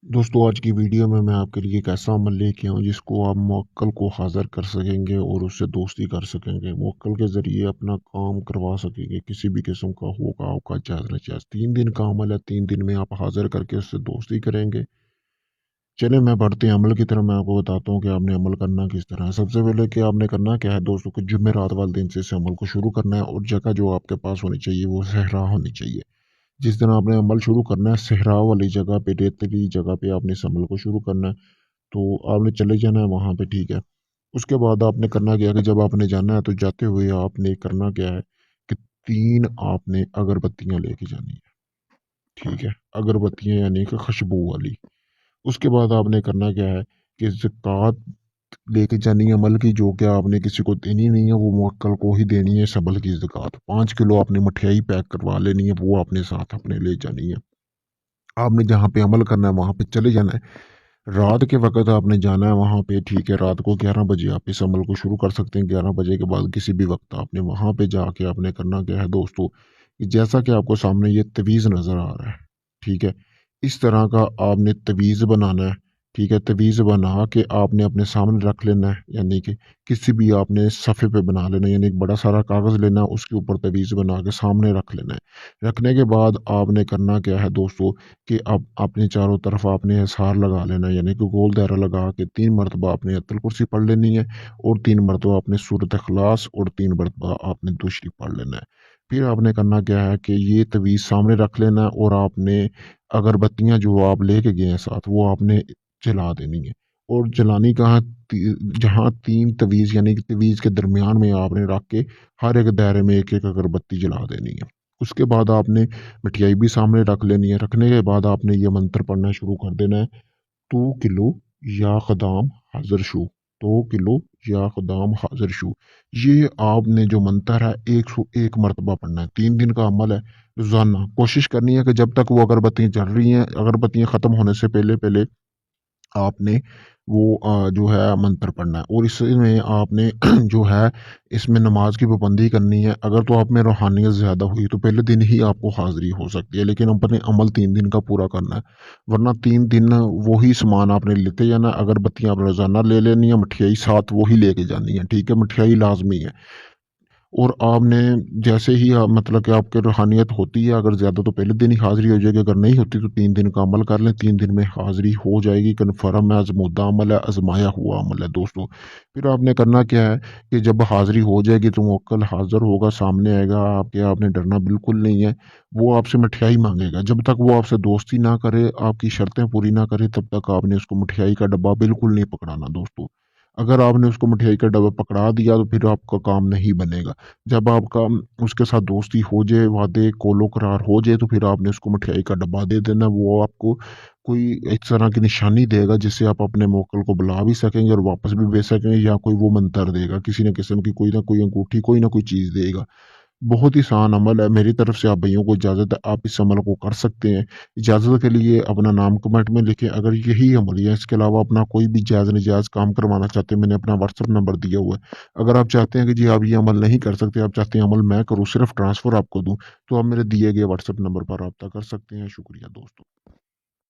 दोस्तों आज की वीडियो में मैं आपके लिए एक ऐसा अमल लेके आऊँ जिसको आप मुवक्किल को हाज़िर कर सकेंगे और उससे दोस्ती कर सकेंगे। मुवक्किल के ज़रिए अपना काम करवा सकेंगे, किसी भी किस्म का होगा आपका जायज़ नाजायज़। 3 दिन का अमल है, 3 दिन में आप हाज़िर करके उससे दोस्ती करेंगे। चलिए मैं बढ़ते हैं अमल की तरफ। मैं आपको बताता हूँ कि आपने अमल करना किस तरह है। सबसे पहले कि आपने करना क्या है दोस्तों कि जुमेरात वाले दिन से इस अमल को शुरू करना है और जगह जो आपके पास होनी चाहिए वो सहरा होनी चाहिए। जिस दिन आपने अमल शुरू करना है सहरा वाली जगह पे, रेतीली जगह पे आपने इस अमल को शुरू करना है। तो आपने चले जाना है वहाँ पे, ठीक है। उसके बाद आपने करना क्या है कि जब आपने जाना है तो जाते हुए आपने करना क्या है कि 3 आपने अगरबत्तियाँ लेके जानी है, ठीक है। अगरबत्तियाँ यानी कि खुशबू वाली। उसके बाद आपने करना क्या है कि ज़कात लेके जानी है अमल की, जो कि आपने किसी को देनी नहीं है, वो मुवक्किल को ही देनी है इस अमल की ज़कात। 5 किलो आपने मठियाई पैक करवा लेनी है, वो आपने साथ अपने ले जानी है। आपने जहाँ पे अमल करना है वहाँ पे चले जाना है। रात के वक़्त आपने जाना है वहाँ पे, ठीक है। रात को 11 बजे आप इस अमल को शुरू कर सकते हैं। 11 बजे के बाद किसी भी वक़्त आपने वहाँ पे जाके आपने करना क्या है दोस्तों, कि जैसा कि आपको सामने ये तवीज़ नज़र आ रहा है, ठीक है। इस तरह का आपने तवीज़ बनाना है, ठीक है। तवीज़ बना के आपने अपने सामने रख लेना है, यानी कि किसी भी आपने सफ़े पे बना लेना है, यानी एक बड़ा सारा कागज़ लेना है, उसके ऊपर तवीज़ बना के सामने रख लेना है। रखने के बाद आपने करना क्या है दोस्तों, कि अब अपने चारों तरफ आपने हिसार लगा लेना है, यानी कि गोल दायरा लगा के 3 मरतबा आपने आयतुल कुर्सी पढ़ लेनी है और 3 मरतबा आपने सूरत इखलास और 3 मरतबा आपने दुरूद शरीफ पढ़ लेना है। फिर आपने करना क्या है कि ये तवीज़ सामने रख लेना है और आपने अगरबत्तियाँ जो आप लेके गए हैं साथ, वो आपने जला देनी है। और जलानी कहाँ, जहाँ 3 तवीज़ यानी कि तवीज़ के दरमियान में आपने रख के हर एक दायरे में एक एक अगरबत्ती जला देनी है। उसके बाद आपने मिठाई भी सामने रख लेनी है। रखने के बाद आपने ये मंत्र पढ़ना शुरू कर देना है। 2 किलो या ख़ुदाम हाज़िर शू, 2 किलो या ख़ुदाम हाज़िर शू। ये आपने जो मंत्र है 101 मरतबा पढ़ना है। 3 दिन का अमल है। रोज़ाना कोशिश करनी है कि जब तक वो अगरबत्तियाँ जल रही हैं, अगरबत्तियाँ ख़त्म होने से पहले-पहले आपने वो जो है मंत्र पढ़ना है। और इसमें आपने जो है इसमें नमाज की पाबंदी करनी है। अगर तो आप में रूहानियत ज़्यादा हुई तो पहले दिन ही आपको हाज़िरी हो सकती है, लेकिन अपने अमल 3 दिन का पूरा करना है। वरना 3 दिन वही सामान आपने लेते जाना है, अगरबत्तियाँ आपने रोज़ाना ले लेनी है, मठियाई साथ वही लेके जानी है, ठीक है। मठियाई लाज़मी है। और आपने जैसे ही मतलब कि आपकी रूहानियत होती है, अगर ज़्यादा तो पहले दिन ही हाज़िरी हो जाएगी, अगर नहीं होती तो 3 दिन का अमल कर लें, 3 दिन में हाज़िरी हो जाएगी। कन्फ़र्म है, आज़मूदा अमल है, आज़माया हुआ अमल है दोस्तों। फिर आपने करना क्या है कि जब हाज़िरी हो जाएगी तो मुवक्किल हाज़िर होगा, सामने आएगा आपके, आपने डरना बिल्कुल नहीं है। वो आपसे मिठाई माँगेगा, जब तक वो आपसे दोस्ती ना करे, आपकी शर्तें पूरी ना करे, तब तक आपने उसको मिठाई का डब्बा बिल्कुल नहीं पकड़ाना दोस्तों। अगर आपने उसको मिठाई का डब्बा पकड़ा दिया तो फिर आपका काम नहीं बनेगा। जब आपका उसके साथ दोस्ती हो जाए, वादे कौलो करार हो जाए, तो फिर आपने उसको मिठाई का डब्बा दे देना। वो आपको कोई एक तरह की निशानी देगा जिससे आप अपने मुवक्किल को बुला भी सकेंगे और वापस भी भेज सकेंगे, या कोई वो मंतर देगा, किसी न किस्म की कोई ना कोई अंगूठी, कोई ना कोई चीज़ देगा। बहुत ही आसान अमल है। मेरी तरफ से आप भाइयों को इजाज़त है, आप इस अमल को कर सकते हैं। इजाज़त के लिए अपना नाम कमेंट में लिखें। अगर यही अमल या इसके अलावा अपना कोई भी जायज़-नाजायज़ काम करवाना चाहते हैं, मैंने अपना व्हाट्सएप नंबर दिया हुआ है। अगर आप चाहते हैं कि जी आप ये अमल नहीं कर सकते, आप चाहते हैं अमल मैं करूँ, सिर्फ़ ट्रांसफ़र आपको दूँ, तो आप मेरे दिए गए व्हाट्सएप नंबर पर राब्ता कर सकते हैं। शुक्रिया दोस्तों।